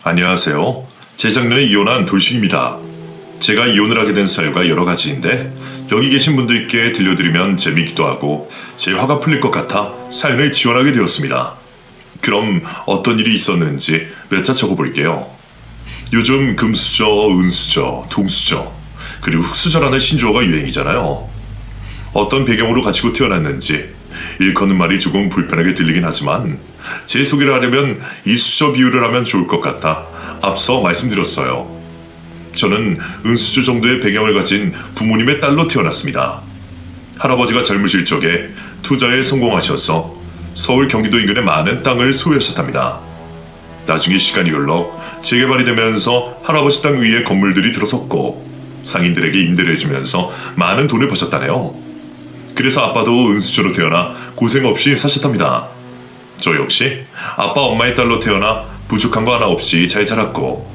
안녕하세요. 재작년에 이혼한 돌식입니다. 제가 이혼을 하게 된 사유가 여러 가지인데 여기 계신 분들께 들려드리면 재미있기도 하고 제 화가 풀릴 것 같아 사연을 지원하게 되었습니다. 그럼 어떤 일이 있었는지 몇 자 적어볼게요. 요즘 금수저, 은수저, 동수저, 그리고 흑수저라는 신조어가 유행이잖아요. 어떤 배경으로 가지고 태어났는지 일컫는 말이 조금 불편하게 들리긴 하지만 제 소개를 하려면 이 수저 비유를 하면 좋을 것 같아 앞서 말씀드렸어요. 저는 은수저 정도의 배경을 가진 부모님의 딸로 태어났습니다. 할아버지가 젊으실 적에 투자에 성공하셔서 서울 경기도 인근의 많은 땅을 소유하셨답니다. 나중에 시간이 흘러 재개발이 되면서 할아버지 땅 위에 건물들이 들어섰고 상인들에게 임대를 해주면서 많은 돈을 버셨다네요. 그래서 아빠도 은수저로 태어나 고생 없이 사셨답니다. 저 역시 아빠 엄마의 딸로 태어나 부족한 거 하나 없이 잘 자랐고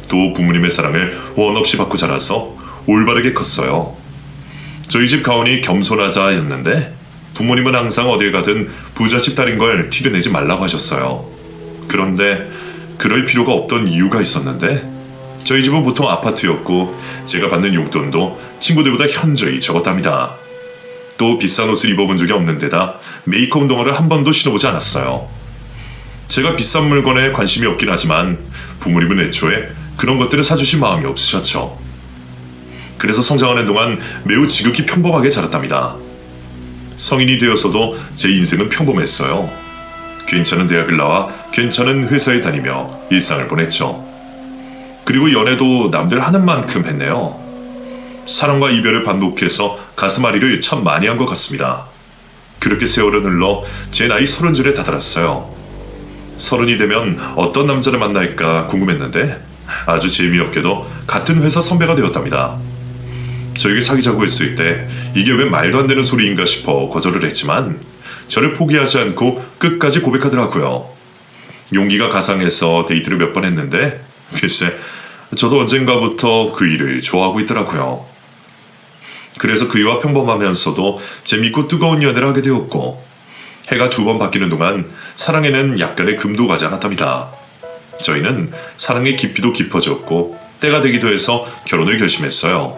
또 부모님의 사랑을 원 없이 받고 자라서 올바르게 컸어요. 저희 집 가훈이 겸손하자였는데 부모님은 항상 어딜 가든 부잣집 딸인 걸 티려내지 말라고 하셨어요. 그런데 그럴 필요가 없던 이유가 있었는데 저희 집은 보통 아파트였고 제가 받는 용돈도 친구들보다 현저히 적었답니다. 또 비싼 옷을 입어본 적이 없는 데다 메이크업 운동화를 한 번도 신어보지 않았어요. 제가 비싼 물건에 관심이 없긴 하지만 부모님은 애초에 그런 것들을 사주실 마음이 없으셨죠. 그래서 성장하는 동안 매우 지극히 평범하게 자랐답니다. 성인이 되어서도 제 인생은 평범했어요. 괜찮은 대학을 나와 괜찮은 회사에 다니며 일상을 보냈죠. 그리고 연애도 남들 하는 만큼 했네요. 사랑과 이별을 반복해서 가슴앓이를 참 많이 한 것 같습니다. 그렇게 세월은 흘러 제 나이 30줄에 다다랐어요. 30이 되면 어떤 남자를 만날까 궁금했는데 아주 재미없게도 같은 회사 선배가 되었답니다. 저에게 사귀자고 했을 때 이게 왜 말도 안 되는 소리인가 싶어 거절을 했지만 저를 포기하지 않고 끝까지 고백하더라고요. 용기가 가상해서 데이트를 몇 번 했는데 글쎄 저도 언젠가부터 그 일을 좋아하고 있더라고요. 그래서 그이와 평범하면서도 재밌고 뜨거운 연애를 하게 되었고 해가 2번 바뀌는 동안 사랑에는 약간의 금도 가지 않았답니다. 저희는 사랑의 깊이도 깊어졌고 때가 되기도 해서 결혼을 결심했어요.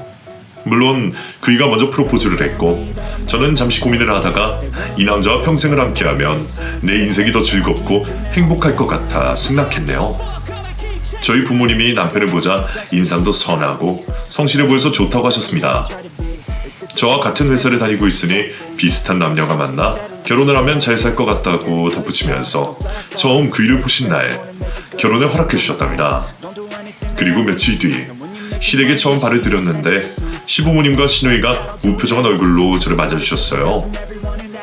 물론 그이가 먼저 프로포즈를 했고 저는 잠시 고민을 하다가 이 남자와 평생을 함께하면 내 인생이 더 즐겁고 행복할 것 같아 승낙했네요. 저희 부모님이 남편을 보자 인상도 선하고 성실해 보여서 좋다고 하셨습니다. 저와 같은 회사를 다니고 있으니 비슷한 남녀가 만나 결혼을 하면 잘 살 것 같다고 덧붙이면서 처음 그이를 보신 날 결혼을 허락해 주셨답니다. 그리고 며칠 뒤 시댁에 처음 발을 들였는데 시부모님과 시누이가 무표정한 얼굴로 저를 맞아주셨어요.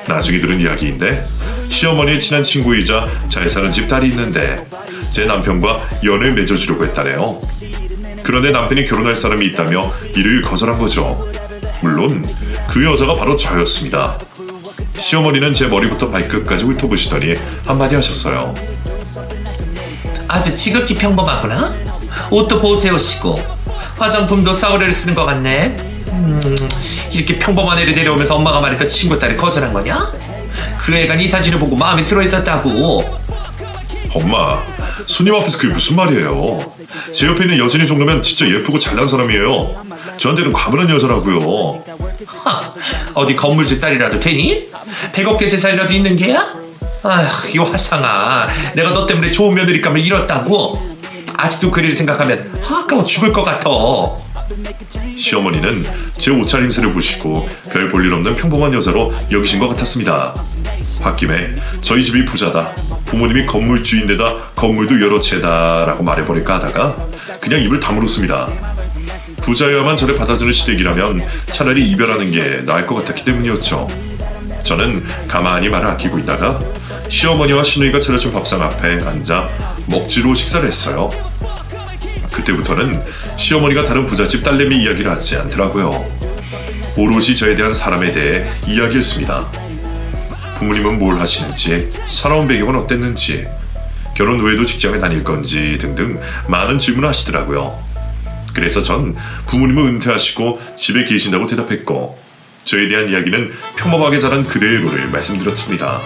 나중에 들은 이야기인데 시어머니의 친한 친구이자 잘 사는 집 딸이 있는데 제 남편과 연을 맺어주려고 했다네요. 그런데 남편이 결혼할 사람이 있다며 이를 거절한 거죠. 물론 그 여자가 바로 저였습니다. 시어머니는 제 머리부터 발끝까지 훑어보시더니 한마디 하셨어요. 아주 지극히 평범하구나. 옷도 보세요시고 화장품도 싸구려를 쓰는 것 같네. 이렇게 평범한 애를 데려오면서 엄마가 말했던 친구 딸이 거절한 거냐? 그 애가 네 사진을 보고 마음에 들어 있었다고. 엄마, 손님 앞에서 그게 무슨 말이에요. 제 옆에 있는 여진이 정도면 진짜 예쁘고 잘난 사람이에요. 저한테는 과분한 여자라고요. 어디 건물집 딸이라도 되니? 100억대 재산이라도 있는 게야? 아휴, 이 화상아, 내가 너 때문에 좋은 며느리감을 잃었다고? 아직도 그 일을 생각하면 아까워 죽을 것 같아. 시어머니는 제 옷차림새를 보시고 별 볼 일 없는 평범한 여자로 여기신 것 같았습니다. 홧김에 저희 집이 부자다, 부모님이 건물주인데다 건물도 여러 채다 라고 말해버릴까 하다가 그냥 입을 다물었습니다. 부자여야만 저를 받아주는 시댁이라면 차라리 이별하는 게 나을 것 같았기 때문이었죠. 저는 가만히 말을 아끼고 있다가 시어머니와 시누이가 차려준 밥상 앞에 앉아 먹지로 식사를 했어요. 그때부터는 시어머니가 다른 부잣집 딸내미 이야기를 하지 않더라고요. 오롯이 저에 대한 사람에 대해 이야기했습니다. 부모님은 뭘 하시는지, 살아온 배경은 어땠는지, 결혼 후에도 직장에 다닐 건지 등등 많은 질문을 하시더라고요. 그래서 전 부모님은 은퇴하시고 집에 계신다고 대답했고 저에 대한 이야기는 평범하게 자란 그대로를 말씀드렸습니다.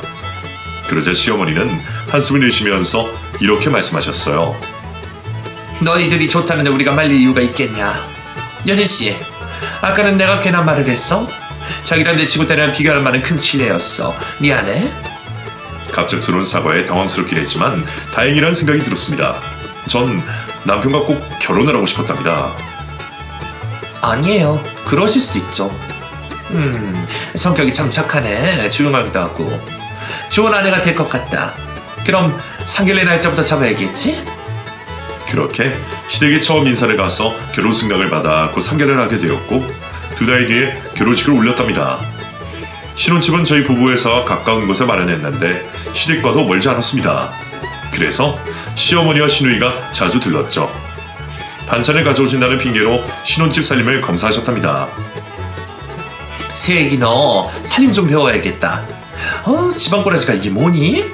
그러자 시어머니는 한숨을 내쉬면서 이렇게 말씀하셨어요. 너희들이 좋다는데 우리가 말릴 이유가 있겠냐? 여진씨, 아까는 내가 괜한 말을 했어? 자기랑 내 친구들이랑 비교할 만한 큰 실례였어. 미안해. 갑작스러운 사과에 당황스럽긴 했지만 다행이라는 생각이 들었습니다. 전 남편과 꼭 결혼을 하고 싶었답니다. 아니에요. 그러실 수도 있죠. 성격이 참 착하네. 조용하기도 하고. 좋은 아내가 될 것 같다. 그럼 상견례 날짜부터 잡아야겠지? 그렇게 시댁에 처음 인사를 가서 결혼 승낙을 받아 곧 상견례를 하게 되었고 2달 뒤에 결혼식을 올렸답니다. 신혼집은 저희 부부에서 가까운 곳에 마련했는데 시댁과도 멀지 않았습니다. 그래서 시어머니와 시누이가 자주 들렀죠. 반찬을 가져오신다는 핑계로 신혼집 살림을 검사하셨답니다. 새애기 너 살림 좀 배워야겠다. 지방꼬라지가 이게 뭐니?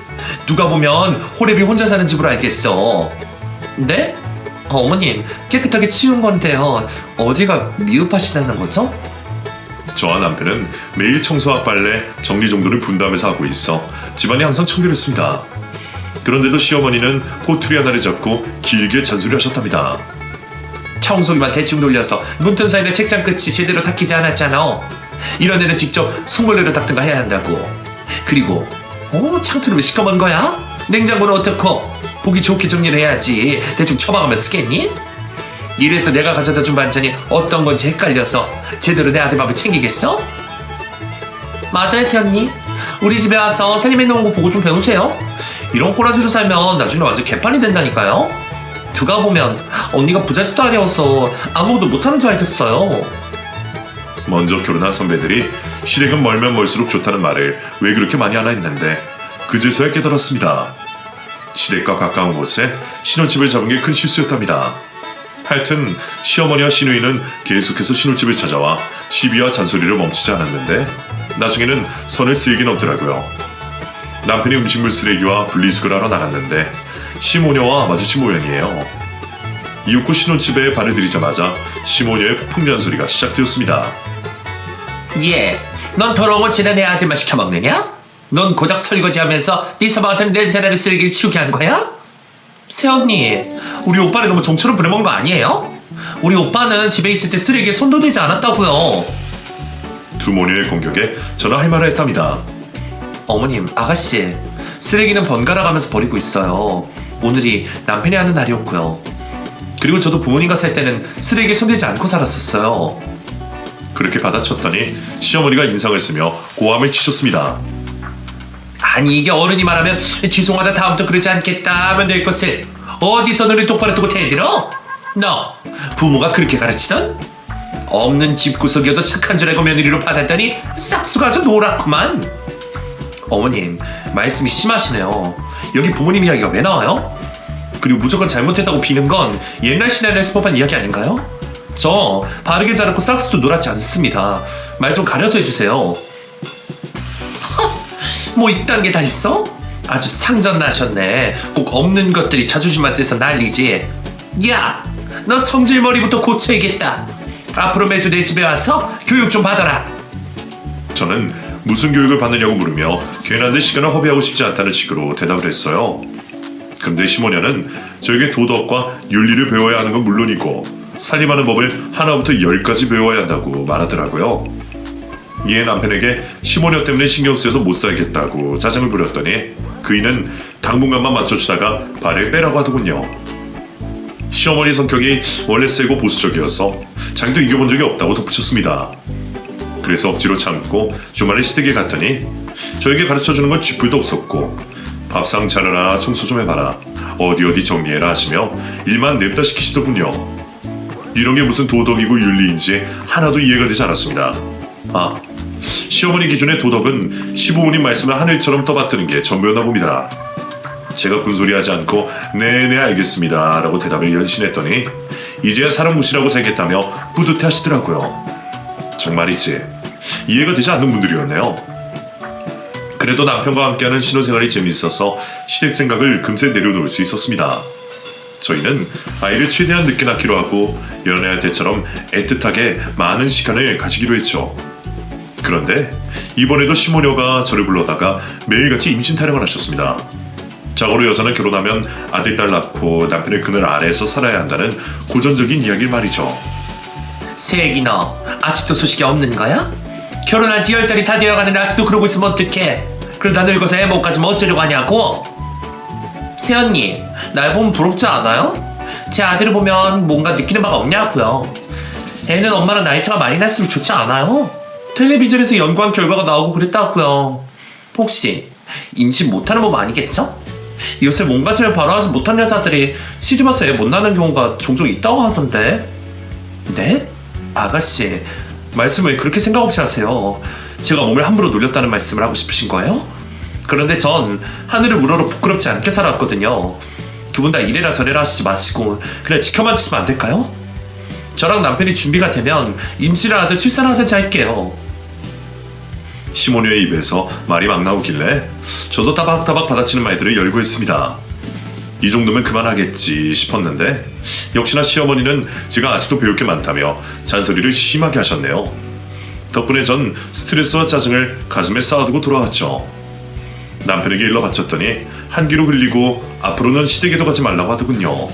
누가 보면 호랩이 혼자 사는 집으로 알겠어. 네? 어머님, 깨끗하게 치운 건데요. 어디가 미흡하시다는 거죠? 저와 남편은 매일 청소와 빨래, 정리정돈을 분담해서 하고 있어 집안이 항상 청결했습니다. 그런데도 시어머니는 꼬투리 하나를 잡고 길게 잔소리하셨답니다. 청소기만 대충 돌려서 문틈 사이에 책장 끝이 제대로 닦이지 않았잖아. 이런 애는 직접 손걸레로 닦든가 해야 한다고. 그리고 창틀을 왜 시커먼 거야? 냉장고는 어떻고? 보기 좋게 정리를 해야지. 대충 처방하면 쓰겠니? 이래서 내가 가져다 준 반찬이 어떤 건지 헷갈려서 제대로 내 아들 밥을 챙기겠어? 맞아요, 새언니. 우리 집에 와서 살림해 놓은 거 보고 좀 배우세요. 이런 꼬라지로 살면 나중에 완전 개판이 된다니까요. 누가 보면 언니가 부잣집도 아니어서 아무것도 못하는 줄 알겠어요. 먼저 결혼한 선배들이 시댁은 멀면 멀수록 좋다는 말을 왜 그렇게 많이 하나 했는데 그제서야 깨달았습니다. 시댁과 가까운 곳에 신혼집을 잡은 게 큰 실수였답니다. 하여튼 시어머니와 시누이는 계속해서 신혼집을 찾아와 시비와 잔소리를 멈추지 않았는데 나중에는 선을 쓰이긴 없더라고요. 남편이 음식물 쓰레기와 분리수거를 하러 나갔는데 시모녀와 마주친 모양이에요. 이윽고 신혼집에 발을 들이자마자 시모녀의 폭풍 잔소리가 시작되었습니다. 예, 넌 더러운 건 쟤네 내 아들만 시켜먹느냐? 넌 고작 설거지하면서 네 서방한테는 냄새나는 쓰레기를 치우게 한 거야? 새언니, 우리 오빠를 너무 좀처럼 부려먹은 거 아니에요? 우리 오빠는 집에 있을 때 쓰레기에 손도 대지 않았다고요. 두 모녀의 공격에 저는 할 말을 했답니다. 어머님, 아가씨, 쓰레기는 번갈아 가면서 버리고 있어요. 오늘이 남편이 하는 날이었고요. 그리고 저도 부모님과 살 때는 쓰레기에 손대지 않고 살았었어요. 그렇게 받아쳤더니 시어머니가 인상을 쓰며 고함을 치셨습니다. 아니, 이게 어른이 말하면 죄송하다 다음부터 그러지 않겠다 하면 될 것을 어디서 눈을 똑바로 뜨고 대들어? 너 부모가 그렇게 가르치던? 없는 집구석이어도 착한 줄 알고 며느리로 받았더니 싹수가 아주 노랗구만. 어머님, 말씀이 심하시네요. 여기 부모님 이야기가 왜 나와요? 그리고 무조건 잘못했다고 비는 건 옛날 신화에서 법한 이야기 아닌가요? 저 바르게 자랐고 싹수도 노랗지 않습니다. 말 좀 가려서 해주세요. 뭐 이딴 게 다 있어? 아주 상전 나셨네. 꼭 없는 것들이 자존심만 세서 난리지. 야, 너 성질머리부터 고쳐야겠다. 앞으로 매주 내 집에 와서 교육 좀 받아라. 저는 무슨 교육을 받느냐고 물으며 괜한데 시간을 허비하고 싶지 않다는 식으로 대답을 했어요. 근데 시모녀는 저에게 도덕과 윤리를 배워야 하는 건 물론이고 살림하는 법을 하나부터 10까지 배워야 한다고 말하더라고요. 이에 남편에게 시모녀 때문에 신경 쓰여서 못 살겠다고 짜증을 부렸더니 그이는 당분간만 맞춰주다가 발을 빼라고 하더군요. 시어머니 성격이 원래 세고 보수적이어서 자기도 이겨본 적이 없다고 덧붙였습니다. 그래서 억지로 참고 주말에 시댁에 갔더니 저에게 가르쳐주는 건 쥐뿔도 없었고 밥상 차려라, 청소 좀 해봐라, 어디 정리해라 하시며 일만 냅다 시키시더군요. 이런 게 무슨 도덕이고 윤리인지 하나도 이해가 되지 않았습니다. 시어머니 기준의 도덕은 시부모님 말씀을 하늘처럼 떠받드는 게 전부였나 봅니다. 제가 군소리하지 않고 네네 알겠습니다 라고 대답을 연신했더니 이제야 사람 무시라고 살겠다며 뿌듯해 하시더라고요. 정말이지 이해가 되지 않는 분들이었네요. 그래도 남편과 함께하는 신혼생활이 재미있어서 시댁 생각을 금세 내려놓을 수 있었습니다. 저희는 아이를 최대한 늦게 낳기로 하고 연애할 때처럼 애틋하게 많은 시간을 가지기로 했죠. 그런데 이번에도 시모녀가 저를 불러다가 매일같이 임신 타령을 하셨습니다. 자고로 여자는 결혼하면 아들, 딸 낳고 남편의 그늘 아래에서 살아야 한다는 고전적인 이야기를 말이죠. 새애기 너 아직도 소식이 없는 거야? 결혼한 지 10달이 다 되어가는데 아직도 그러고 있으면 어떡해? 그러다 늙어서 애 못 가지면 어쩌려고 하냐고? 새언니, 날 보면 부럽지 않아요? 제 아들을 보면 뭔가 느끼는 바가 없냐고요. 애는 엄마랑 나이차가 많이 날수록 좋지 않아요? 텔레비전에서 연구한 결과가 나오고 그랬다고요. 혹시 임신 못하는 몸 아니겠죠? 요새 몸가짐을 바로하지 못한 여자들이 시집와서 애 못 낳는 경우가 종종 있다고 하던데. 네? 아가씨, 말씀을 그렇게 생각 없이 하세요. 제가 몸을 함부로 놀렸다는 말씀을 하고 싶으신 거예요? 그런데 전 하늘을 우러러 부끄럽지 않게 살았거든요. 두 분 다 이래라 저래라 하시지 마시고 그냥 지켜만 주시면 안 될까요? 저랑 남편이 준비가 되면 임신을 하든 출산하든지 할게요. 시모니의 입에서 말이 막 나오길래 저도 따박따박 받아치는 말들을 열거했습니다. 이 정도면 그만하겠지 싶었는데 역시나 시어머니는 제가 아직도 배울 게 많다며 잔소리를 심하게 하셨네요. 덕분에 전 스트레스와 짜증을 가슴에 쌓아두고 돌아왔죠. 남편에게 일러 바쳤더니 한기로 흘리고 앞으로는 시댁에도 가지 말라고 하더군요.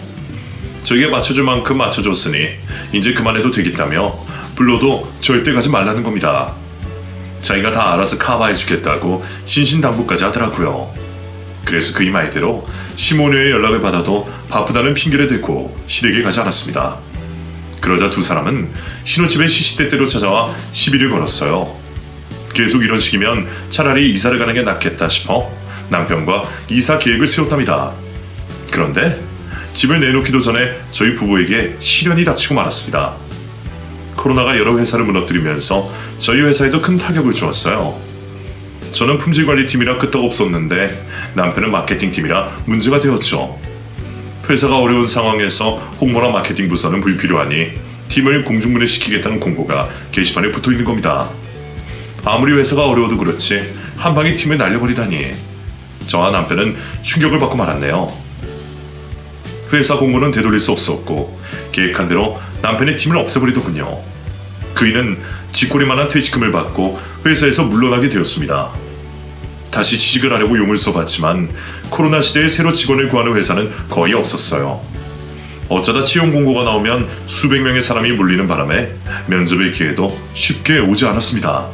저에게 맞춰줄 만큼 맞춰줬으니 이제 그만해도 되겠다며 불러도 절대 가지 말라는 겁니다. 자기가 다 알아서 커버해주겠다고 신신당부까지 하더라고요. 그래서 그이 말대로 시모니의 연락을 받아도 바쁘다는 핑계를 대고 시댁에 가지 않았습니다. 그러자 두 사람은 신혼집에 시시때때로 찾아와 시비를 걸었어요. 계속 이런 식이면 차라리 이사를 가는 게 낫겠다 싶어 남편과 이사 계획을 세웠답니다. 그런데 집을 내놓기도 전에 저희 부부에게 시련이 닥치고 말았습니다. 코로나가 여러 회사를 무너뜨리면서 저희 회사에도 큰 타격을 주었어요. 저는 품질관리팀이라 끄떡없었는데 남편은 마케팅팀이라 문제가 되었죠. 회사가 어려운 상황에서 홍보나 마케팅 부서는 불필요하니 팀을 공중분해시키겠다는 공고가 게시판에 붙어있는 겁니다. 아무리 회사가 어려워도 그렇지 한 방에 팀을 날려버리다니. 저와 남편은 충격을 받고 말았네요. 회사 공고는 되돌릴 수 없었고 계획한 대로 남편의 팀을 없애버리더군요. 그이는 쥐꼬리만한 퇴직금을 받고 회사에서 물러나게 되었습니다. 다시 취직을 하려고 용을 써봤지만 코로나 시대에 새로 직원을 구하는 회사는 거의 없었어요. 어쩌다 채용 공고가 나오면 수백 명의 사람이 몰리는 바람에 면접의 기회도 쉽게 오지 않았습니다.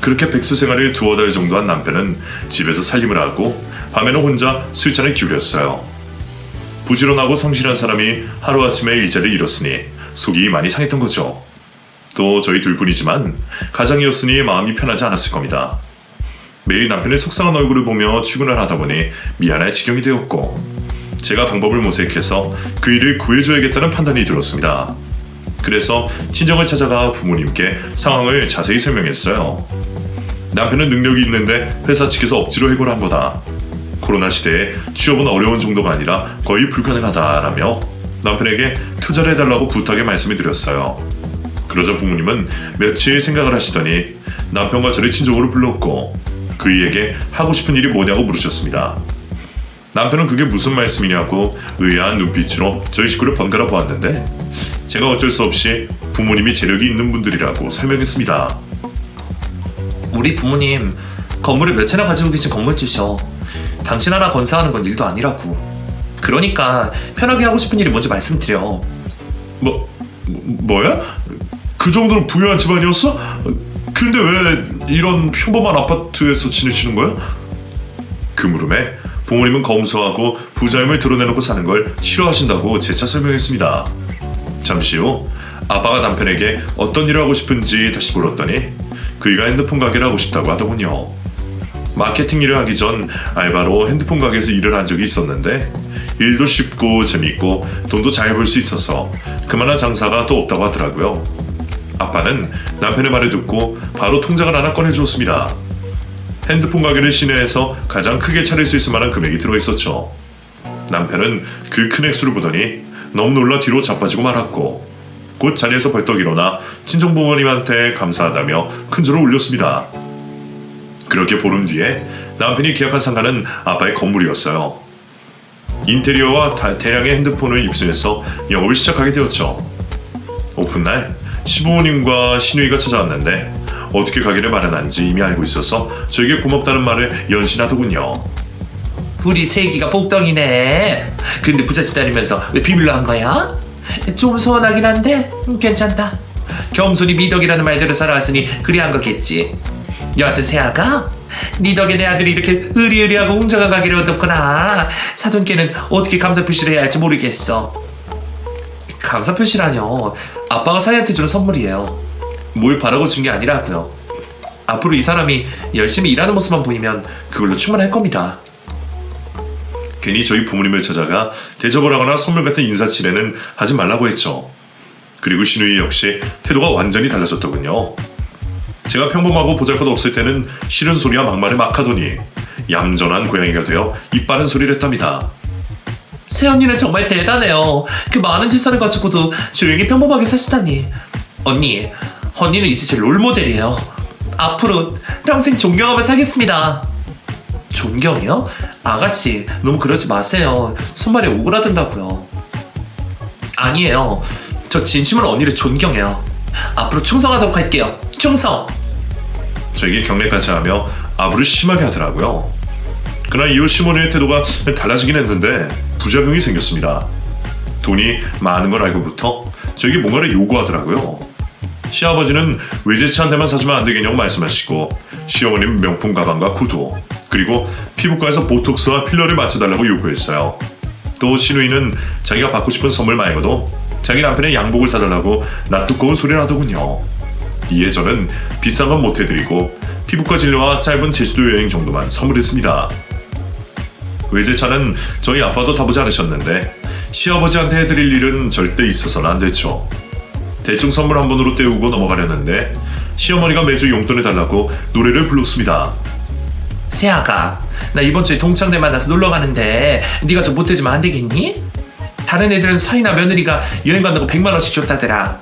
그렇게 백수 생활을 두어 달 정도 한 남편은 집에서 살림을 하고 밤에는 혼자 술잔을 기울였어요. 부지런하고 성실한 사람이 하루아침에 일자리를 잃었으니 속이 많이 상했던 거죠. 또 저희 둘뿐이지만 가장이었으니 마음이 편하지 않았을 겁니다. 매일 남편의 속상한 얼굴을 보며 출근을 하다 보니 미안할 지경이 되었고 제가 방법을 모색해서 그 일을 구해줘야겠다는 판단이 들었습니다. 그래서 친정을 찾아가 부모님께 상황을 자세히 설명했어요. 남편은 능력이 있는데 회사 측에서 억지로 해고를 한 거다. 코로나 시대에 취업은 어려운 정도가 아니라 거의 불가능하다라며 남편에게 투자를 해달라고 부탁의 말씀을 드렸어요. 그러자 부모님은 며칠 생각을 하시더니 남편과 저를 친정으로 불렀고 그이에게 하고 싶은 일이 뭐냐고 물으셨습니다. 남편은 그게 무슨 말씀이냐고 의아한 눈빛으로 저희 식구를 번갈아 보았는데 제가 어쩔 수 없이 부모님이 재력이 있는 분들이라고 설명했습니다. 우리 부모님 건물을 몇 채나 가지고 계신 건물주셔. 당신 하나 건사하는 건 일도 아니라고. 그러니까 편하게 하고 싶은 일이 뭔지 말씀드려. 뭐야? 그 정도로 부유한 집안이었어? 근데 왜 이런 평범한 아파트에서 지내시는 거야? 그 물음에 부모님은 검소하고 부자임을 드러내놓고 사는 걸 싫어하신다고 재차 설명했습니다. 잠시 후 아빠가 남편에게 어떤 일을 하고 싶은지 다시 물었더니 그이가 핸드폰 가게를 하고 싶다고 하더군요. 마케팅 일을 하기 전 알바로 핸드폰 가게에서 일을 한 적이 있었는데 일도 쉽고 재밌고 돈도 잘 벌 수 있어서 그만한 장사가 또 없다고 하더라고요. 아빠는 남편의 말을 듣고 바로 통장을 하나 꺼내주었습니다. 핸드폰 가게를 시내에서 가장 크게 차릴 수 있을 만한 금액이 들어있었죠. 남편은 그 큰 액수를 보더니 너무 놀라 뒤로 자빠지고 말았고 곧 자리에서 벌떡 일어나 친정부모님한테 감사하다며 큰 소리를 울렸습니다. 그렇게 보름 뒤에 남편이 계약한 상가는 아빠의 건물이었어요. 인테리어와 대량의 핸드폰을 입수해서 영업을 시작하게 되었죠. 오픈날 시부모님과 시누이가 찾아왔는데 어떻게 가게를 마련한지 이미 알고 있어서 저에게 고맙다는 말을 연신하더군요. 우리 세기가 복덩이네. 근데 부잣집 다니면서 왜 비밀로 한 거야? 좀 서운하긴 한데 괜찮다. 겸손히 미덕이라는 말대로 살아왔으니 그리 한 거겠지. 여하튼 세아가 네 덕에 내 아들이 이렇게 의리의리하고 웅장한 가게를 얻었구나. 사돈께는 어떻게 감사 표시를 해야 할지 모르겠어. 감사 표시라뇨. 아빠가 사이한테 주는 선물이에요. 뭘 바라고 준 게 아니라고요. 앞으로 이 사람이 열심히 일하는 모습만 보이면 그걸로 충분할 겁니다. 괜히 저희 부모님을 찾아가 대접을 하거나 선물 같은 인사치레는 하지 말라고 했죠. 그리고 신우이 역시 태도가 완전히 달라졌더군요. 제가 평범하고 보잘것없을 때는 싫은 소리와 막말을 막 하더니 얌전한 고양이가 되어 입 바른 소리를 했답니다. 새언니는 정말 대단해요. 그 많은 재산을 가지고도 조용히 평범하게 사시다니. 언니는 이제 제 롤모델이에요. 앞으로 평생 존경하며 살겠습니다. 존경이요? 아가씨, 너무 그러지 마세요. 손발에 오그라든다고요. 아니에요. 저 진심으로 언니를 존경해요. 앞으로 충성하도록 할게요. 충성! 저에게 경례까지 하며 아부를 심하게 하더라고요. 그러나 이후 시모니의 태도가 달라지긴 했는데 부작용이 생겼습니다. 돈이 많은 걸 알고부터 저에게 뭔가를 요구하더라고요. 시아버지는 외제차 한 대만 사주면 안 되겠냐고 말씀하시고, 시어머니는 명품 가방과 구두, 그리고 피부과에서 보톡스와 필러를 맞춰달라고 요구했어요. 또 시누이는 자기가 받고 싶은 선물 말고도 자기 남편의 양복을 사달라고 낯두꺼운 소리를 하더군요. 이에 저는 비싼 건 못해드리고 피부과 진료와 짧은 제주도 여행 정도만 선물했습니다. 외제차는 저희 아빠도 타보지 않으셨는데 시아버지한테 해드릴 일은 절대 있어서는 안 됐죠. 대충 선물 한 번으로 때우고 넘어가려는데 시어머니가 매주 용돈을 달라고 노래를 불렀습니다. 세아가, 나 이번 주에 동창들 만나서 놀러 가는데 네가 좀 못해주면 안 되겠니? 다른 애들은 사이나 며느리가 여행 간다고 100만 원씩 줬다더라.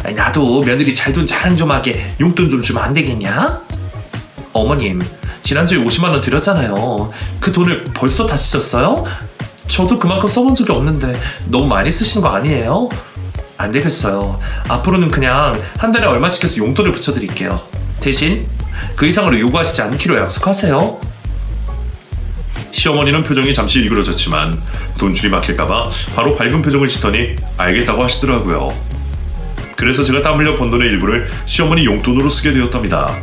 아니, 나도 며느리 잘돈 자랑 좀 하게 용돈 좀 주면 안 되겠냐? 어머님, 지난주에 50만 원 드렸잖아요. 그 돈을 벌써 다 쓰셨어요? 저도 그만큼 써본 적이 없는데 너무 많이 쓰시는 거 아니에요? 안 되겠어요. 앞으로는 그냥 한 달에 얼마씩 해서 용돈을 붙여드릴게요. 대신 그 이상으로 요구하시지 않기로 약속하세요. 시어머니는 표정이 잠시 일그러졌지만 돈줄이 막힐까봐 바로 밝은 표정을 짓더니 알겠다고 하시더라고요. 그래서 제가 땀 흘려 번 돈의 일부를 시어머니 용돈으로 쓰게 되었답니다.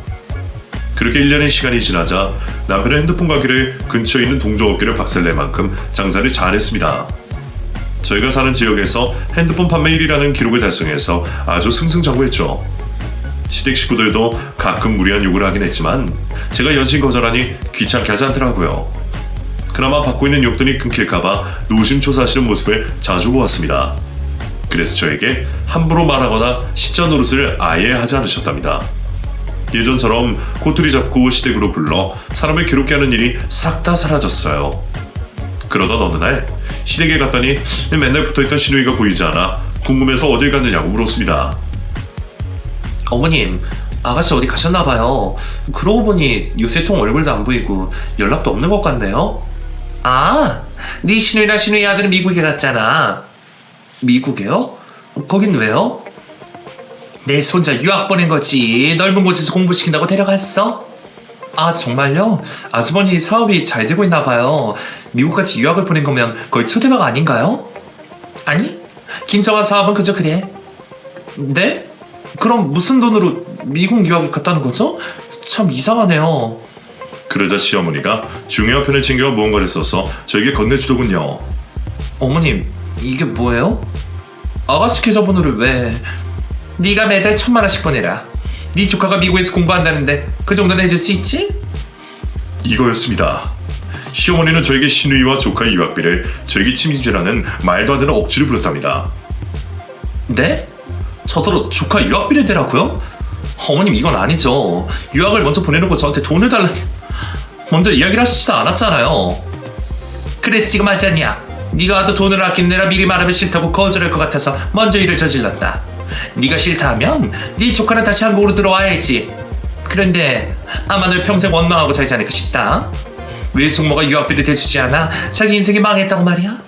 그렇게 1년의 시간이 지나자 남편의 핸드폰 가게를 근처에 있는 동종업계를 박살낼 만큼 장사를 잘했습니다. 저희가 사는 지역에서 핸드폰 판매 1위라는 기록을 달성해서 아주 승승장구했죠. 시댁 식구들도 가끔 무리한 요구를 하긴 했지만 제가 연신 거절하니 귀찮게 하지 않더라고요. 그나마 받고 있는 용돈이 끊길까봐 노심초사하시는 모습을 자주 보았습니다. 그래서 저에게 함부로 말하거나 시자 노릇을 아예 하지 않으셨답니다. 예전처럼 꼬투리 잡고 시댁으로 불러 사람을 괴롭게 하는 일이 싹 다 사라졌어요. 그러던 어느 날 시댁에 갔더니 맨날 붙어있던 시누이가 보이지 않아 궁금해서 어딜 갔느냐고 물었습니다. 어머님, 아가씨 어디 가셨나봐요. 그러고 보니 요새 통 얼굴도 안 보이고 연락도 없는 것 같네요. 아, 네 시누이랑 시누이 아들은 미국에 갔잖아. 미국에요? 거긴 왜요? 내 손자 유학 보낸 거지. 넓은 곳에서 공부시킨다고 데려갔어? 아, 정말요? 아주머니 사업이 잘 되고 있나 봐요. 미국같이 유학을 보낸 거면 거의 초대박 아닌가요? 아니, 김정아 사업은 그저 그래. 네? 그럼 무슨 돈으로 미국 유학을 갔다는 거죠? 참 이상하네요. 그러자 시어머니가 중요한 편을 챙겨 무언가를 써서 저에게 건네주더군요. 어머님, 이게 뭐예요? 아가씨 계좌번호를 왜? 네가 매달 1,000만 원씩 보내라. 네 조카가 미국에서 공부한다는데 그 정도는 해줄 수 있지? 이거였습니다. 시어머니는 저에게 시누이와 조카의 유학비를 저에게 침입죄라는 말도 안 되는 억지를 부렸답니다. 네? 저더러 조카 유학비를 대라고요? 어머님, 이건 아니죠. 유학을 먼저 보내놓고 저한테 돈을 달라니. 먼저 이야기를 하시지도 않았잖아요. 그래서 지금 하지 않냐? 네가 와도 돈을 아끼느라 미리 말하면 싫다고 거절할 것 같아서 먼저 일을 저질렀다. 네가 싫다 하면 네 조카는 다시 한국으로 들어와야지. 그런데 아마 널 평생 원망하고 살지 않을까 싶다. 왜 숙모가 유학비를 대주지 않아 자기 인생이 망했다고 말이야?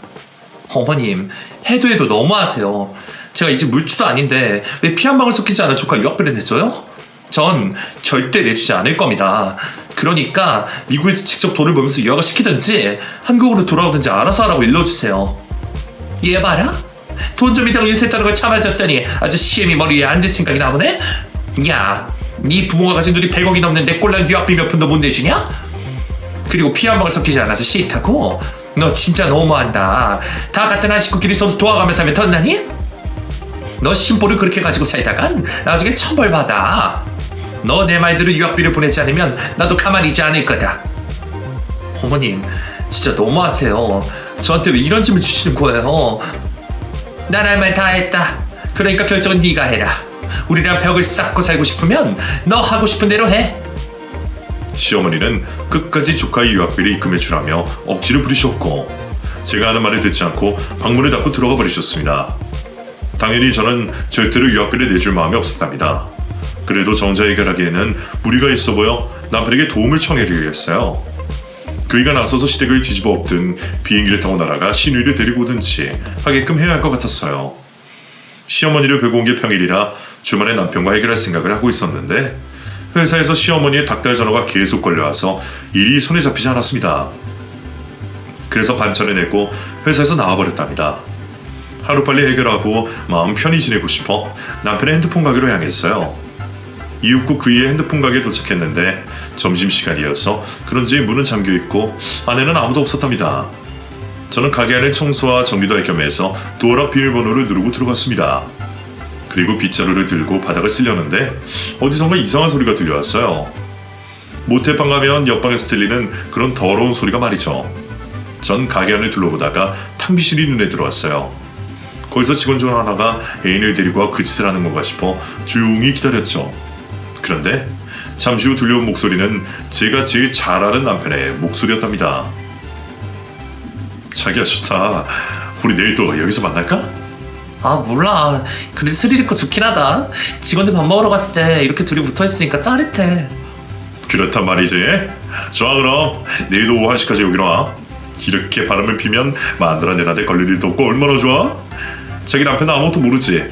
어머님, 해도 너무하세요. 제가 이 집 물주도 아닌데 왜 피 한 방울 섞이지 않은 조카 유학비를 내줘요? 전 절대 내주지 않을 겁니다. 그러니까 미국에서 직접 돈을 벌면서 유학을 시키든지 한국으로 돌아오든지 알아서 하라고 일러주세요. 얘 봐라. 돈 좀 이다고 인쇄했다는 걸 참아줬더니 아주 시엠이 머리에 앉을 생각이 나보네. 야, 네 부모가 가진 돈이 100억이 넘는 내 꼴랑 유학비 몇 푼도 못 내주냐? 그리고 피 한 방울 섞이지 않아서 싫다고? 너 진짜 너무한다. 다 같은 한 식구끼리 서로 도와가면서 하면 덧나니? 너 심보를 그렇게 가지고 살다간 나중에 천벌 받아. 너 내 말대로 유학비를 보내지 않으면 나도 가만히 있지 않을 거다. 어머님, 진짜 너무하세요. 저한테 왜 이런 짐을 주시는 거예요? 난 할 말 다 했다. 그러니까 결정은 네가 해라. 우리랑 벽을 쌓고 살고 싶으면 너 하고 싶은 대로 해. 시어머니는 끝까지 조카의 유학비를 입금해 주라며 억지를 부리셨고 제가 하는 말을 듣지 않고 방문을 닫고 들어가 버리셨습니다. 당연히 저는 절대로 유학비를 내줄 마음이 없었답니다. 그래도 정자 해결하기에는 무리가 있어 보여 남편에게 도움을 청해드리려 했어요. 그이가 나서서 시댁을 뒤집어 엎든 비행기를 타고 날아가 시누이를 데리고 오든지 하게끔 해야 할 것 같았어요. 시어머니를 뵈고 온 게 평일이라 주말에 남편과 해결할 생각을 하고 있었는데 회사에서 시어머니의 닭달 전화가 계속 걸려와서 일이 손에 잡히지 않았습니다. 그래서 반찬을 내고 회사에서 나와버렸답니다. 하루빨리 해결하고 마음 편히 지내고 싶어 남편의 핸드폰 가게로 향했어요. 이윽고 그의 핸드폰 가게에 도착했는데 점심시간이어서 그런지 문은 잠겨있고 안에는 아무도 없었답니다. 저는 가게 안을 청소와 정리도 할 겸해서 도어락 비밀번호를 누르고 들어갔습니다. 그리고 빗자루를 들고 바닥을 쓸려는데 어디선가 이상한 소리가 들려왔어요. 모텔방 가면 옆방에서 들리는 그런 더러운 소리가 말이죠. 전 가게 안을 둘러보다가 탕비실이 눈에 들어왔어요. 거기서 직원 중 하나가 애인을 데리고 와 그 짓을 하는 건가 싶어 조용히 기다렸죠. 그런데 잠시 후 들려온 목소리는 제가 제일 잘 아는 남편의 목소리였답니다. 자기야 좋다. 우리 내일 또 여기서 만날까? 아 몰라. 그래도 스릴 있고 좋긴 하다. 직원들 밥 먹으러 갔을 때 이렇게 둘이 붙어있으니까 짜릿해. 그렇단 말이지. 좋아 그럼 내일도 오후 1시까지 여기로 와. 이렇게 바람을 피면 만들어내는데 걸릴 일도 없고 얼마나 좋아? 자기 남편은 아무것도 모르지.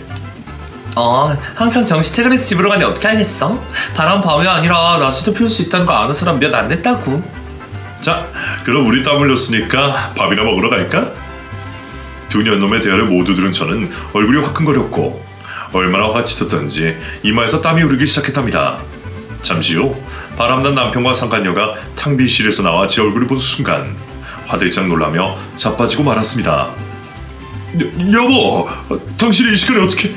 항상 정시 퇴근해서 집으로 가니 어떻게 알겠어? 바람 밤이 아니라 낮에도 피울 수 있다는 거 아는 사람 몇 안 됐다고. 자 그럼 우리 땀 흘렸으니까 밥이나 먹으러 갈까? 두 년놈의 대화를 모두 들은 저는 얼굴이 화끈거렸고 얼마나 화가 치솟던지 이마에서 땀이 흐르기 시작했답니다. 잠시 후 바람난 남편과 상간녀가 탕비실에서 나와 제 얼굴을 본 순간 화들짝 놀라며 자빠지고 말았습니다. 여보, 당신이 이 시간에 어떻게...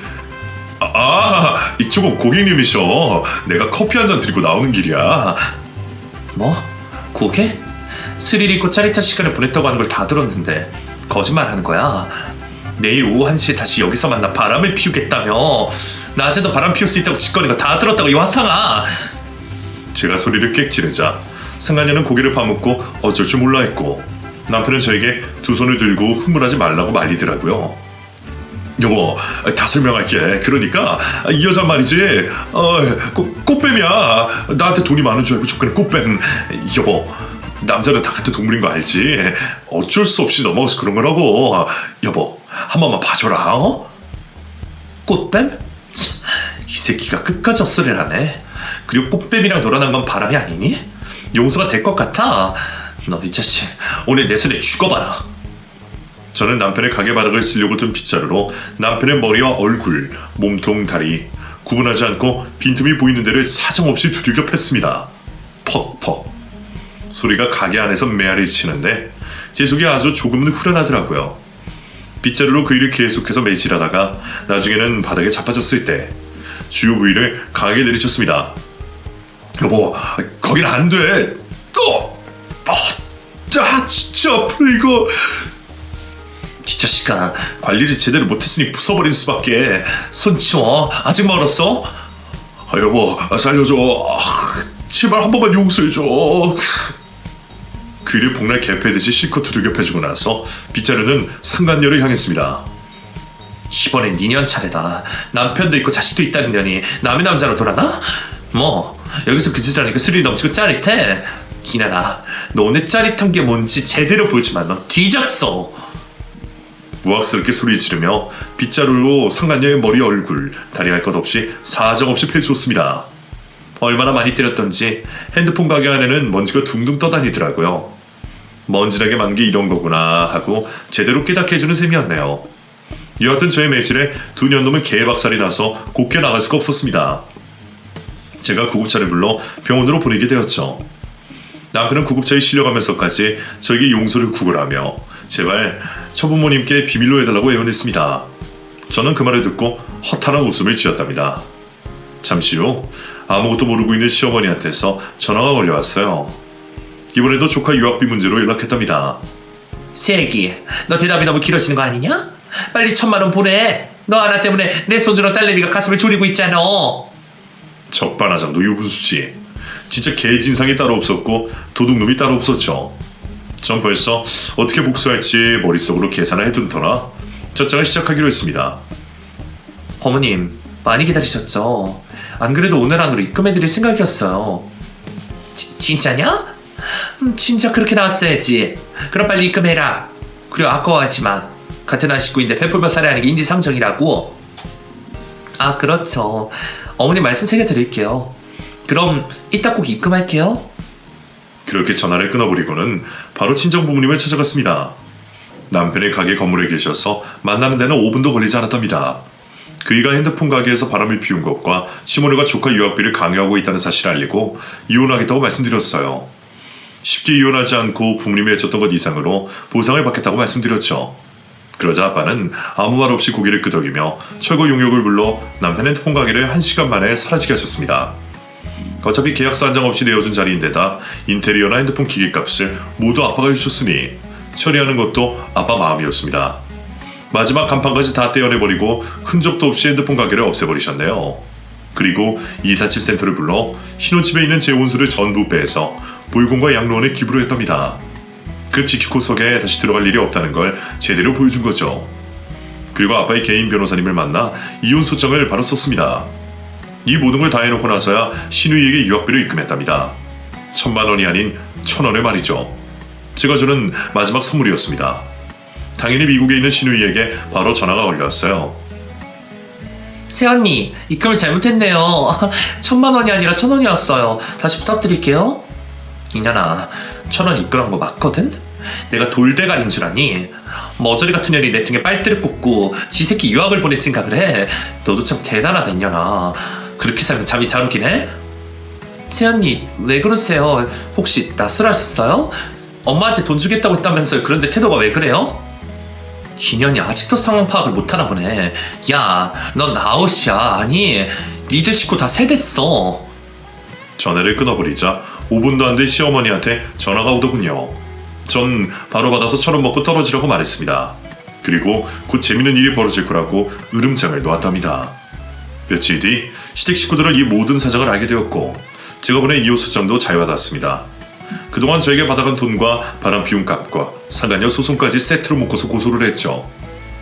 이쪽은 고객님이셔. 내가 커피 한 잔 드리고 나오는 길이야. 뭐? 고객? 스릴 있고 짜릿한 시간을 보냈다고 하는 걸 다 들었는데 거짓말하는 거야. 내일 오후 1시에 다시 여기서 만나 바람을 피우겠다며. 낮에도 바람 피울 수 있다고 짓거리는 거 다 들었다고 이 화상아. 제가 소리를 꽥 지르자 상간녀는 고개를 파묻고 어쩔 줄 몰라 했고 남편은 저에게 두 손을 들고 흥분하지 말라고 말리더라고요. 여보, 다 설명할게. 그러니까 이 여자 말이지 꽃뱀이야. 나한테 돈이 많은 줄 알고 접근해. 꽃뱀. 여보, 남자는 다 같은 동물인 거 알지? 어쩔 수 없이 넘어가서 그런 거라고. 여보, 한 번만 봐줘라. 꽃뱀? 이 새끼가 끝까지 헛소리를 하네. 그리고 꽃뱀이랑 놀아난 건 바람이 아니니? 용서가 될 것 같아. 너 이 자식 오늘 내 손에 죽어봐라. 저는 남편의 가게 바닥을 쓰려고 든 빗자루로 남편의 머리와 얼굴, 몸통, 다리 구분하지 않고 빈틈이 보이는 데를 사정없이 두들겨 팼습니다. 퍽퍽 소리가 가게 안에서 메아리 치는데 제 속이 아주 조금은 후련하더라고요. 빗자루로 그 일을 계속해서 매질하다가 나중에는 바닥에 자빠졌을 때 주요 부위를 강하게 내리쳤습니다. 여보, 거긴 안 돼. 진짜 아프네 이거. 이 자식아, 관리를 제대로 못했으니 부숴버릴 수밖에. 손 치워. 아직 멀었어? 여보, 살려줘. 제발 한 번만 용서해줘. 귀를 복날 개패듯이 실컷 두들겨 패주고 나서 빗자루는 상간녀를 향했습니다. 이번엔 니년 차례다. 남편도 있고 자식도 있다는 년이 남의 남자로 돌아나? 뭐 여기서 그 짓을 하니까 스릴이 넘치고 짜릿해. 기나라, 너 오늘 짜릿한 게 뭔지 제대로 보여주면 넌 뒤졌어. 우악스럽게 소리 지르며 빗자루로 상간녀의 머리, 얼굴, 다리 할 것 없이 사정없이 펼쳤습니다. 얼마나 많이 때렸던지 핸드폰 가게 안에는 먼지가 둥둥 떠다니더라고요. 먼지나게 만 게 이런 거구나 하고 제대로 깨닫게 해주는 셈이었네요. 여하튼 저의 매질에 2년 넘은 개박살이 나서 곱게 나갈 수가 없었습니다. 제가 구급차를 불러 병원으로 보내게 되었죠. 남편은 구급차에 실려가면서까지 저에게 용서를 구걸하며 제발 처부모님께 비밀로 해달라고 애원했습니다. 저는 그 말을 듣고 허탈한 웃음을 지었답니다. 잠시 후 아무것도 모르고 있는 시어머니한테서 전화가 걸려왔어요. 이번에도 조카 유학비 문제로 연락했답니다. 새끼, 너 대답이 너무 길어지는 거 아니냐? 빨리 1,000만 원 보내. 너 하나 때문에 내 손주랑 딸내미가 가슴을 졸이고 있잖아. 적반하장도 유분수지. 진짜 개진상이 따로 없었고 도둑놈이 따로 없었죠. 전 벌써 어떻게 복수할지 머릿속으로 계산을 해둔 터라 젖장을 시작하기로 했습니다. 어머님, 많이 기다리셨죠? 안 그래도 오늘 안으로 입금해드릴 생각이었어요. 진짜냐? 진짜 그렇게 나왔어야지. 그럼 빨리 입금해라. 그리고 아까워하지 마. 같은 한 식구인데 베풀며 살아야 하는 게 인지상정이라고. 아, 그렇죠. 어머님 말씀 새겨드릴게요. 그럼 이따 꼭 입금할게요. 그렇게 전화를 끊어버리고는 바로 친정부모님을 찾아갔습니다. 남편의 가게 건물에 계셔서 만나는 데는 5분도 걸리지 않았답니다. 그이가 핸드폰 가게에서 바람을 피운 것과 시모네가 조카 유학비를 강요하고 있다는 사실을 알리고 이혼하겠다고 말씀드렸어요. 쉽게 이혼하지 않고 부모님이 해줬던 것 이상으로 보상을 받겠다고 말씀드렸죠. 그러자 아빠는 아무 말 없이 고개를 끄덕이며 철거 용역을 불러 남편 핸드폰 가게를 1시간 만에 사라지게 하셨습니다. 어차피 계약서 한 장 없이 내어준 자리인데다 인테리어나 핸드폰 기기값을 모두 아빠가 해주셨으니 처리하는 것도 아빠 마음이었습니다. 마지막 간판까지 다 떼어내버리고 흔적도 없이 핸드폰 가게를 없애버리셨네요. 그리고 이삿짐 센터를 불러 신혼집에 있는 제 온수를 전부 빼서 보육원과 양로원에 기부를 했답니다. 급 지키고석에 다시 들어갈 일이 없다는 걸 제대로 보여준 거죠. 그리고 아빠의 개인 변호사님을 만나 이혼 소장을 바로 썼습니다. 이 모든 걸 다 해놓고 나서야 신우이에게 유학비를 입금했답니다. 1,000만 원이 아닌 1,000원의 말이죠. 제가 주는 마지막 선물이었습니다. 당연히 미국에 있는 신우이에게 바로 전화가 걸려왔어요. 새언니, 입금을 잘못했네요. 1,000만 원이 아니라 1,000원이었어요. 다시 부탁드릴게요. 이년아, 1,000원 입금한 거 맞거든? 내가 돌대가리인 줄 아니? 머저리 같은 년이 내 등에 빨대를 꽂고 지 새끼 유학을 보낼 생각을 해. 너도 참 대단하다, 이년아. 그렇게 살면 잠이 잘 오긴 해? 새언니, 왜 그러세요? 혹시 낯설하셨어요? 엄마한테 돈 주겠다고 했다면서요. 그런데 태도가 왜 그래요? 기년이 아직도 상황 파악을 못하나 보네. 야, 넌 아웃이야. 아니, 니들 식구 다 세댔어. 전화를 끊어버리자 5분도 안 된 시어머니한테 전화가 오더군요. 전 바로 받아서 1,000원 먹고 떨어지라고 말했습니다. 그리고 곧 재밌는 일이 벌어질 거라고 으름장을 놓았답니다. 며칠 뒤 시댁 식구들은 이 모든 사정을 알게 되었고 제가 보낸 이혼 소장도 잘 받았습니다. 그동안 저에게 받아간 돈과 바람 피운 값과 상간녀 소송까지 세트로 묶어서 고소를 했죠.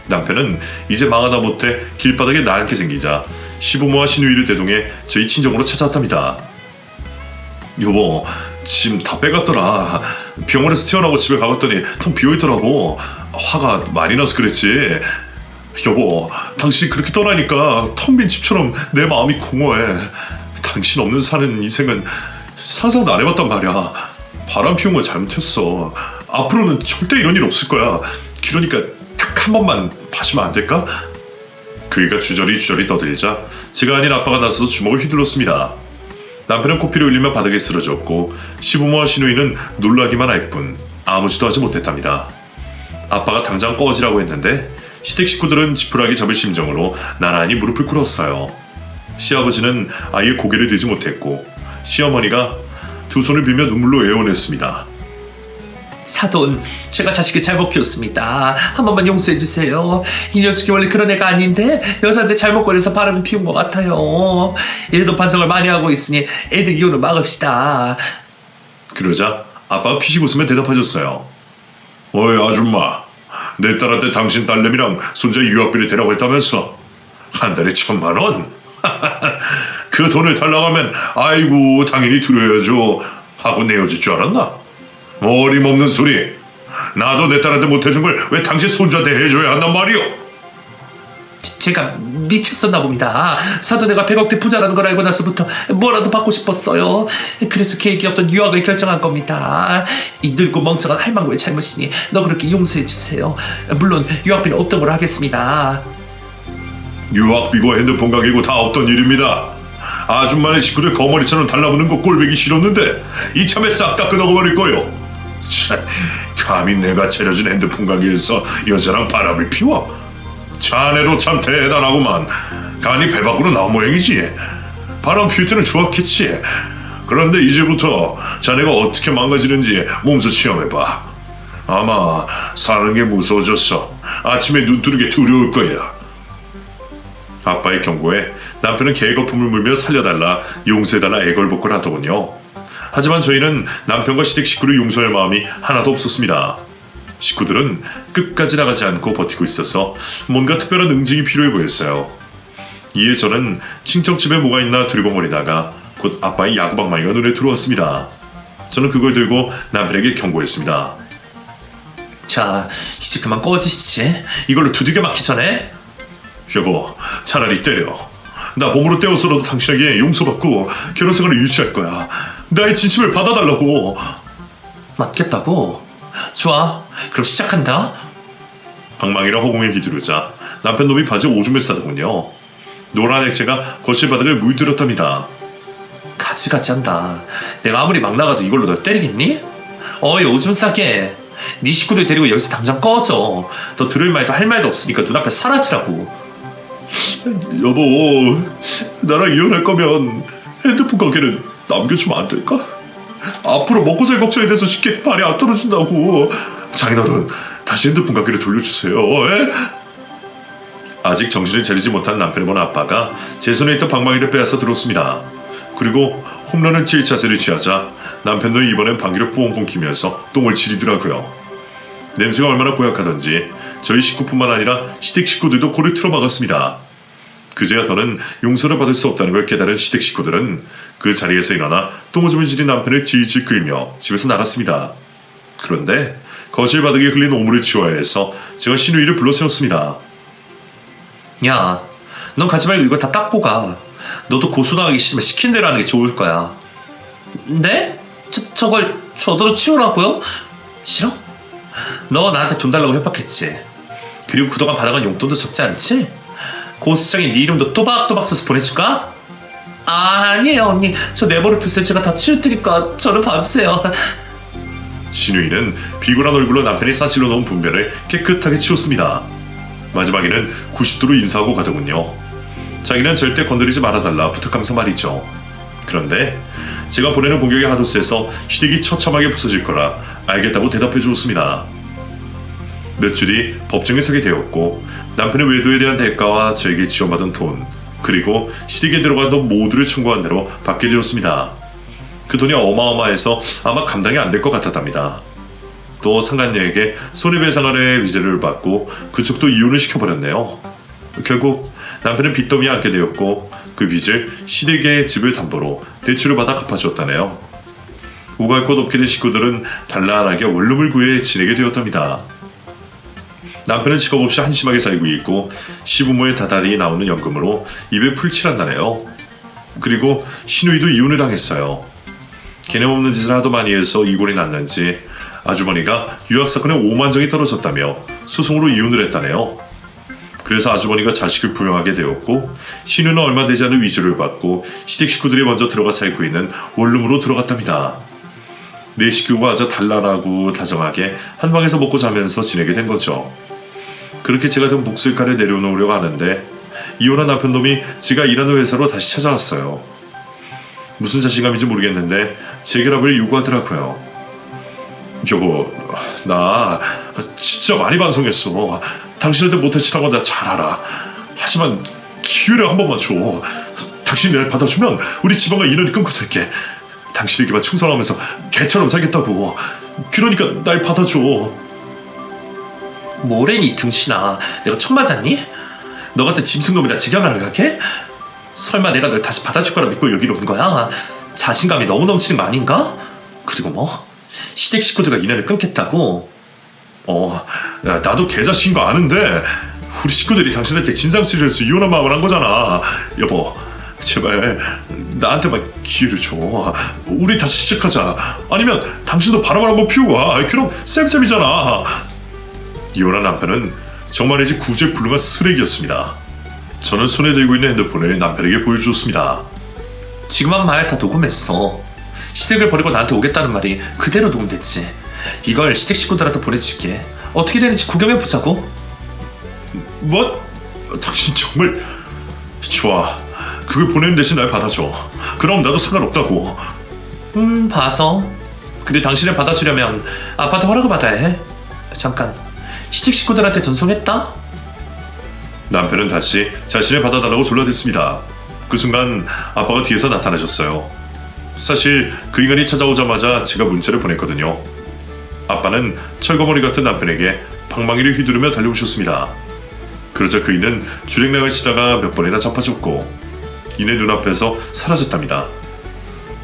남편은 이제 망하다 못해 길바닥에 나앉게 생기자 시부모와 시누이를 대동해 저희 친정으로 찾아왔답니다. 여보, 짐 다 빼갔더라. 병원에서 태어나고 집에 가봤더니 텅 비어있더라고. 화가 많이 나서 그랬지. 여보, 당신이 그렇게 떠나니까 텅 빈 집처럼 내 마음이 공허해. 당신 없는 사는 인생은 상상도 안 해봤단 말이야. 바람 피운 거 잘못했어. 앞으로는 절대 이런 일 없을 거야. 그러니까 딱 한 번만 봐주면 안 될까? 그이가 주저리 떠들자 제가 아닌 아빠가 나서서 주먹을 휘둘렀습니다. 남편은 코피를 흘리며 바닥에 쓰러졌고 시부모와 시누이는 놀라기만 할 뿐 아무지도 하지 못했답니다. 아빠가 당장 꺼지라고 했는데 시댁 식구들은 지푸라기 잡을 심정으로 나란히 무릎을 꿇었어요. 시아버지는 아예 고개를 들지 못했고 시어머니가 두 손을 빌며 눈물로 애원했습니다. 사돈, 제가 자식을 잘못 키웠습니다. 한 번만 용서해주세요. 이 녀석이 원래 그런 애가 아닌데 여자한테 잘못 걸려서 바람을 피운 것 같아요. 얘도 반성을 많이 하고 있으니 애들 이혼을 막읍시다. 그러자 아빠가 피식 웃으며 대답하셨어요. 어이 아줌마, 내 딸한테 당신 딸내미랑 손자 유학비를 대라고 했다면서 한 달에 1,000만 원? 그 돈을 달라고 하면 아이고 당연히 드려야죠 하고 내어줄 줄 알았나? 어림없는 소리. 나도 내 딸한테 못해준 걸 왜 당신 손주한테 해줘야 한단 말이오? 제가 미쳤었나 봅니다. 사돈네가 100억대 부자라는 걸 알고 나서부터 뭐라도 받고 싶었어요. 그래서 계획이었던 유학을 결정한 겁니다. 이 늙고 멍청한 할망구의 잘못이니 너 그렇게 용서해 주세요. 물론 유학비는 없던 걸로 하겠습니다. 유학비고 핸드폰 가게고 다 없던 일입니다. 아줌마네 식구들 거머리처럼 달라붙는 거 꼴보기 싫었는데 이참에 싹 다 끊어버릴 거요. 참, 감히 내가 차려준 핸드폰 가게에서 여자랑 바람을 피워? 자네도 참 대단하구만. 간이 배 밖으로 나온 모양이지. 바람 피울 때는 좋았겠지. 그런데 이제부터 자네가 어떻게 망가지는지 몸소 체험해봐. 아마 사는 게 무서워졌어. 아침에 눈 뜨는 게 두려울 거야. 아빠의 경고에 남편은 개거품을 물며 살려달라 용서해달라 애걸복걸 하더군요. 하지만 저희는 남편과 시댁 식구를 용서할 마음이 하나도 없었습니다. 식구들은 끝까지 나가지 않고 버티고 있어서 뭔가 특별한 응징이 필요해 보였어요. 이에 저는 친척집에 뭐가 있나 두리번거리다가 곧 아빠의 야구방망이가 눈에 들어왔습니다. 저는 그걸 들고 남편에게 경고했습니다. 자, 이제 그만 꺼지시지. 이걸로 두들겨 맞기 전에. 여보, 차라리 때려. 나 몸으로 때워서라도 당신에게 용서받고 결혼생활을 유지할 거야. 나의 진심을 받아달라고. 맞겠다고? 좋아, 그럼 시작한다. 방망이랑 허공에 휘두르자 남편 놈이 바지에 오줌을 싸더군요. 노란 액체가 거실 바닥을 물들었답니다. 가지가지 한다. 내가 아무리 막 나가도 이걸로 널 때리겠니? 어이, 오줌 싸게. 네 식구들 데리고 여기서 당장 꺼져. 너 들을 말도 할 말도 없으니까 눈앞에 사라지라고. 여보, 나랑 이혼할 거면 핸드폰 가게는 남겨주면 안 될까? 앞으로 먹고 살 걱정에 대해서 쉽게 발이 안 떨어진다고. 장인어른, 다시 핸드폰 가게를 돌려주세요. 에? 아직 정신을 차리지 못한 남편을 본 아빠가 제 손에 있던 방망이를 빼앗아 들었습니다. 그리고 홈런을 칠 자세를 취하자 남편도 이번엔 방귀를 뽕뽕 키면서 똥을 치리더라고요. 냄새가 얼마나 고약하던지 저희 식구뿐만 아니라 시댁 식구들도 코를 틀어막았습니다. 그제야 더는 용서를 받을 수 없다는 걸 깨달은 시댁 식구들은 그 자리에서 일어나 똥오줌을 지린 남편을 질질 끌며 집에서 나갔습니다. 그런데 거실 바닥에 흘린 오물을 치워야 해서 제가 신우이를 불러 세웠습니다. 야, 넌 가지 말고 이거 다 닦고 가. 너도 고소당하기 싫으면 시킨 대로 하는 게 좋을 거야. 네? 저걸 저대로 치우라고요? 싫어? 너 나한테 돈 달라고 협박했지. 그리고 그동안 받아간 용돈도 적지 않지? 고수장에 네 이름도 또박또박 써서 보내줄까? 아니에요 언니. 저 내버려 두세요. 제가 다 치울 테니까 저를 봐주세요. 신우이는 비굴한 얼굴로 남편이 싸질러 놓은 분변을 깨끗하게 치웠습니다. 마지막에는 90도로 인사하고 가더군요. 자기는 절대 건드리지 말아달라 부탁하면서 말이죠. 그런데 제가 보내는 공격이 하도 세서 시댁이 처참하게 부서질 거라 알겠다고 대답해 주었습니다. 몇 주 뒤 법정에 서게 되었고 남편의 외도에 대한 대가와 저에게 지원받은 돈 그리고 시댁에 들어간 돈 모두를 청구한 대로 받게 되었습니다. 그 돈이 어마어마해서 아마 감당이 안 될 것 같았답니다. 또 상간녀에게 손해배상안의 위자료를 받고 그쪽도 이혼을 시켜버렸네요. 결국 남편은 빚더미에 앉게 되었고 그 빚을 시댁의 집을 담보로 대출을 받아 갚아주었다네요. 오갈 것 없게 된 식구들은 단란하게 원룸을 구해 지내게 되었답니다. 남편은 직업 없이 한심하게 살고 있고 시부모의 다달이 나오는 연금으로 입에 풀칠한다네요. 그리고 신우이도 이혼을 당했어요. 개념 없는 짓을 하도 많이 해서 이골이 났는지 아주머니가 유학사건에 5만 정이 떨어졌다며 소송으로 이혼을 했다네요. 그래서 아주머니가 자식을 부양하게 되었고 신우는 얼마 되지 않은 위조를 받고 시댁 식구들이 먼저 들어가 살고 있는 원룸으로 들어갔답니다. 내 식구가 아주 단란하고 다정하게 한 방에서 먹고 자면서 지내게 된 거죠. 그렇게 제가 든 목술가를 내려놓으려고 하는데 이혼한 남편놈이 제가 일하는 회사로 다시 찾아왔어요. 무슨 자신감인지 모르겠는데 재결합을 요구하더라고요. 여보, 나 진짜 많이 반성했어. 당신한테 못할 짓한 건 내가 잘 알아. 하지만 기회를 한 번만 줘. 당신이 날 받아주면 우리 집안과 인연이 끊고 살게. 당신에게만 충성하면서 개처럼 살겠다고. 그러니까 날 받아줘. 뭐래니 등신아. 내가 총 맞았니? 너 같은 짐승놈이라 재결합을 가게? 설마 내가 널 다시 받아줄 거라 믿고 여기로 온 거야? 자신감이 너무 넘치는 거 아닌가? 그리고 뭐? 시댁 식구들과 인연을 끊겠다고? 나도 개자식인 거 아는데 우리 식구들이 당신한테 진상치레해서 이혼한 마음을 한 거잖아. 여보, 제발 나한테만 기회를 줘. 우리 다시 시작하자. 아니면 당신도 바람을 한번 피우고 와. 그럼 쌤쌤이잖아. 이혼한 남편은 정말이지 구제불능한 쓰레기였습니다. 저는 손에 들고 있는 핸드폰을 남편에게 보여주었습니다. 지금만 말 다 녹음했어. 시댁을 버리고 나한테 오겠다는 말이 그대로 녹음됐지. 이걸 시댁 식구들한테 보내줄게. 어떻게 되는지 구경해보자고. 뭐? 당신 정말... 좋아. 그걸 보내는 대신 날 받아줘. 그럼 나도 상관없다고. 봐서. 근데 당신을 받아주려면 아빠한테 허락을 받아야 해. 잠깐, 시댁 식구들한테 전송했다? 남편은 다시 자신을 받아달라고 졸라댔습니다. 그 순간 아빠가 뒤에서 나타나셨어요. 사실 그 인간이 찾아오자마자 제가 문자를 보냈거든요. 아빠는 철거머리 같은 남편에게 방망이를 휘두르며 달려오셨습니다. 그러자 그이는 주랭랑을 치다가 몇 번이나 자빠졌고 이내 눈앞에서 사라졌답니다.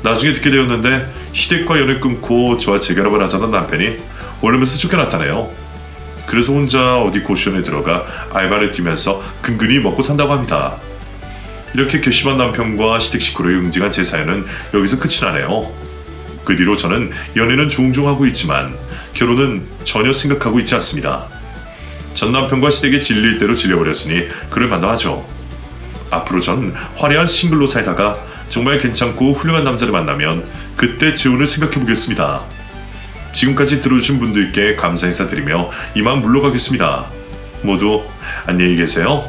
나중에 듣게 되었는데 시댁과 연을 끊고 저와 재결합을 하자던 남편이 원룸에서 쫓겨났다네요. 그래서 혼자 어디 고시원에 들어가 알바를 뛰면서 근근히 먹고 산다고 합니다. 이렇게 괘씸한 남편과 시댁 식구를 응징한 제 사연은 여기서 끝이 나네요. 그 뒤로 저는 연애는 종종 하고 있지만 결혼은 전혀 생각하고 있지 않습니다. 전 남편과 시댁에 질릴 대로 질려버렸으니 그럴만도 하죠. 앞으로 전 화려한 싱글로 살다가 정말 괜찮고 훌륭한 남자를 만나면 그때 재혼을 생각해보겠습니다. 지금까지 들어주신 분들께 감사 인사드리며 이만 물러가겠습니다. 모두 안녕히 계세요.